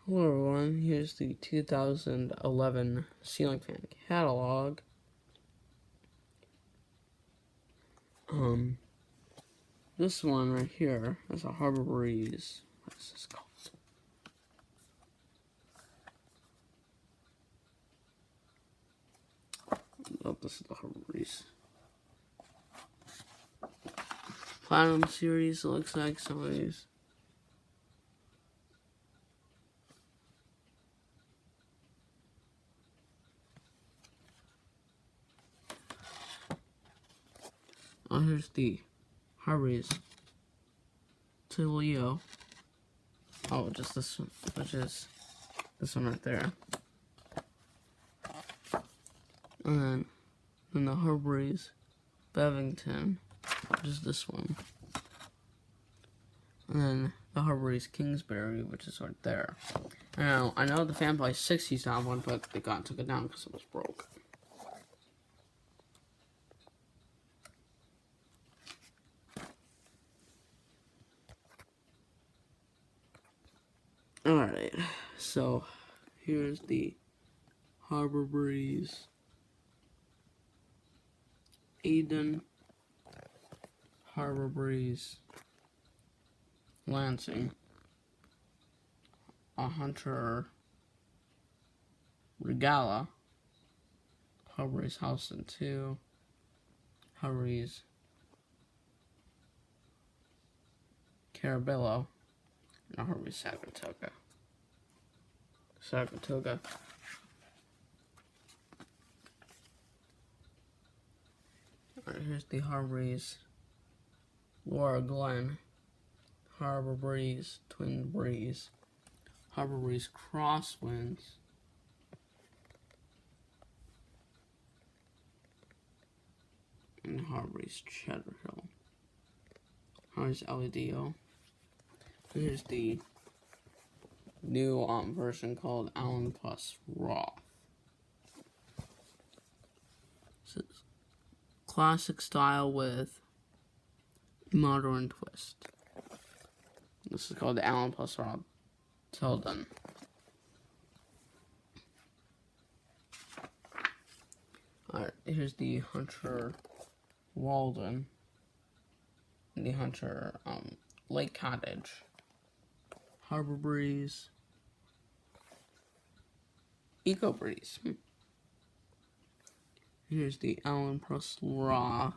Hello everyone, here's the 2011 ceiling fan catalog. This one right here is a Harbor Breeze. What is this called? Oh, this is the Harbor Breeze Platinum Series. It looks like some of these. Oh, here's the Harbor Breeze to Lowe. Oh, just this one, which is this one right there. And then the Harbor Breeze Bevington, which is this one. And then the Harbor Breeze Kingsbury, which is right there. Now, I know the fan probably 60s have one, but they took it down because it was broke. Alright, so here's the Harbor Breeze Eden, Harbor Breeze Lansing, a Hunter Regala, Harbor Breeze Houston 2, Harbor Breeze Caraballo, and Harbor Breeze Saratoga. Alright, here's the Harbor Breeze Laura Glen, Harbor Breeze Twin Breeze, Harbor Breeze Crosswinds, and Harbor Breeze Cheddar Hill. Here's LEDO. Here's the new version called Allen Plus Roth. This is classic style with modern twist. This is called the Allen Plus Roth Tilden. Alright, here's the Hunter Walden and the Hunter Lake Cottage, Harbor Breeze, Eco Breeze. Here's the Allen Plus Roth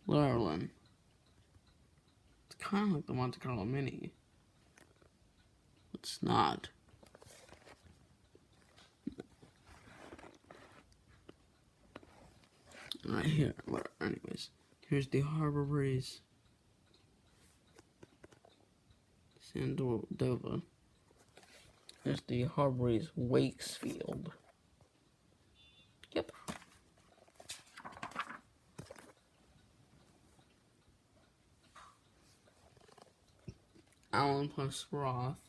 Lerlin. It's kind of like the Monte Carlo Mini. It's not. Right here, anyways. Here's the Harbor Breeze Sandova. Here's the Harbor Breeze Wakesfield. Yep. Allen Plus Roth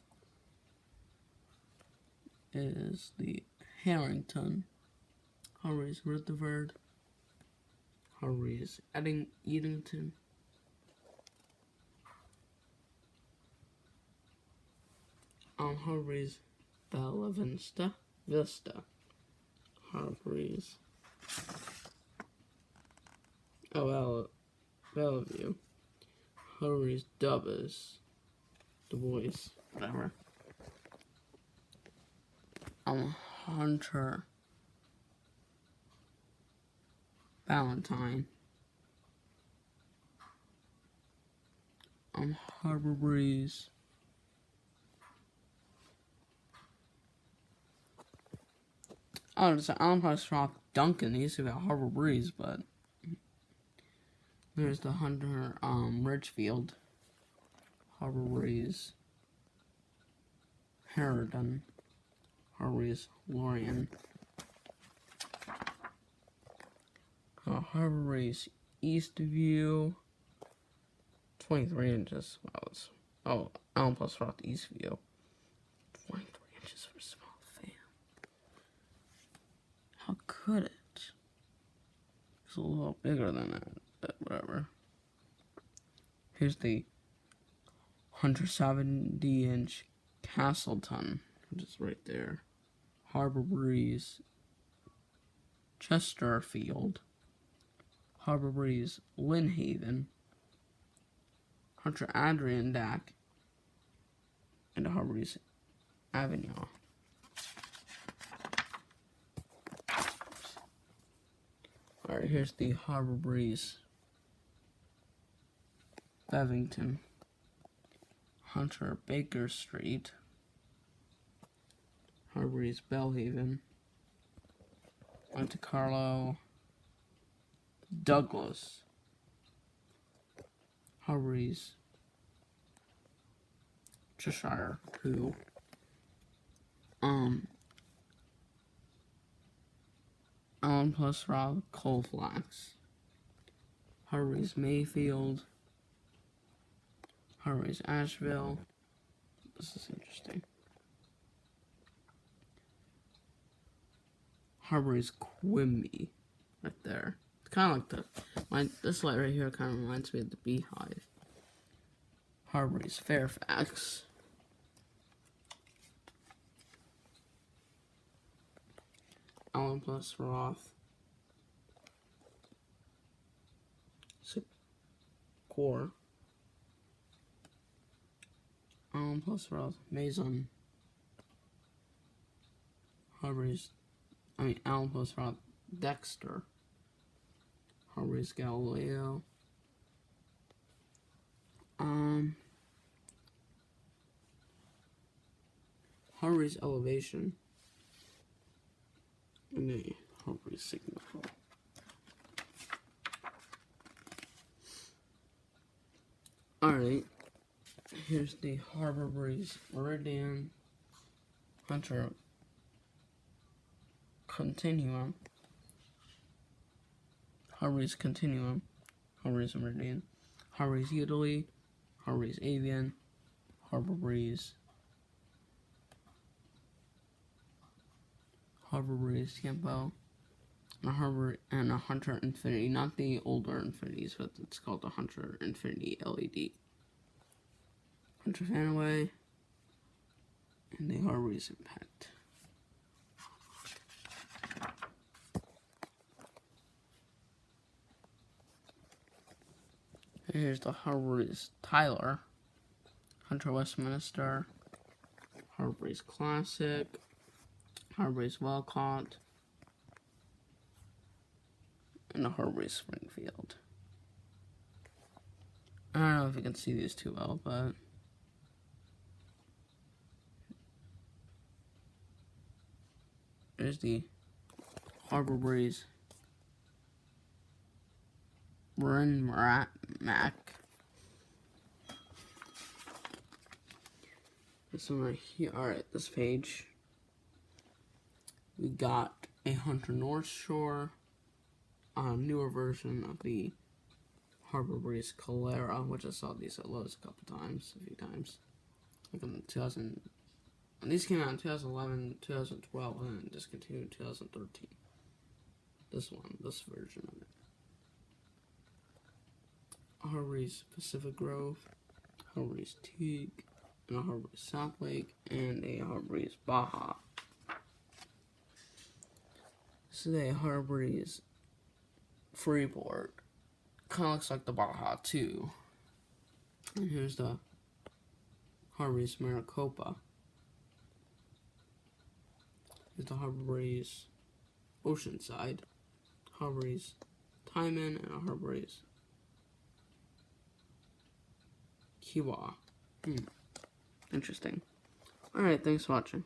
is the Harrington, Harbor Breeze Rutherford, Harbor Breeze Eddington, Harbor Breeze Bella Vista, Harbor Breeze Bellevue, Harbor Breeze Du Bois, whatever. Hunter Valentine, Harbor Breeze it's an Allen Plus Roth Duncan. They used to be a Harbor Breeze, but there's the Hunter Ridgefield, Harbor Breeze Harridan, Harbor Breeze Lorien, Harbor Breeze Eastview, 23 inches. Wow, Allen Plus Roth Eastview, 23 inches for a small fan. How could it? It's a little bigger than that, but whatever. Here's the Hunter 70-inch Castleton, which is right there. Harbor Breeze, Chesterfield, Harbor Breeze, Lynnhaven, Hunter Adirondack, and Harbor Breeze, Avignon. Alright, here's the Harbor Breeze, Bevington, Hunter Baker Street, Harbor Breeze, Belhaven, Monte Carlo, Douglas, Harbor Breeze, Cheshire, who, Allen plus Rob, Colfax, Harbor Breeze, Mayfield, Harbor Breeze, Asheville. This is interesting. Harbor Breeze, Quimby, right there. It's kind of like this light right here kind of reminds me of the Beehive. Harbor Breeze, Fairfax, Allen plus Roth, Core, Allen plus Roth, Mason, Allen plus Roth, Dexter, Harbor Breeze, Galileo, Harbor Breeze, Elevation, and a Harbor Breeze, Signal. Alright, here's the Harbor Breeze, Meridian, Hunter Continuum, Harbor Breeze Continuum, Harbor Breeze Meridian, Harbor Breeze Italy, Harbor Breeze Avian, Harbor Breeze, Campo, and a Hunter Infinity, not the older Infinities, but it's called the Hunter Infinity LED. Hunter Fanaway, and the Harbor Breeze Impact. Here's the Harbor Breeze Tyler, Hunter Westminster, Harbor Breeze Classic, Harbor Breeze Walcott, and the Harbor Breeze Springfield. I don't know if you can see these too well, but there's the Harbor Breeze Bryn Mac. This one right here. Alright, this page. We got a Hunter North Shore, a newer version of the Harbor Breeze Calera, which I saw these at Lowe's a few times. Like in 2000. And these came out in 2011, 2012, and then discontinued in 2013. This version of it. Harbor Breeze Pacific Grove, Harbor Breeze Teague, and a Harbor Breeze South Lake, and a Harbor Breeze Baja. This is a Harbor Breeze Freeport. Kind of looks like the Baja too. And here's the Harbor Breeze Maricopa. Here's the Harbor Breeze Oceanside, Harbor Breeze Timon, and a Harbor Breeze Kiwa. Interesting. Alright, thanks for watching.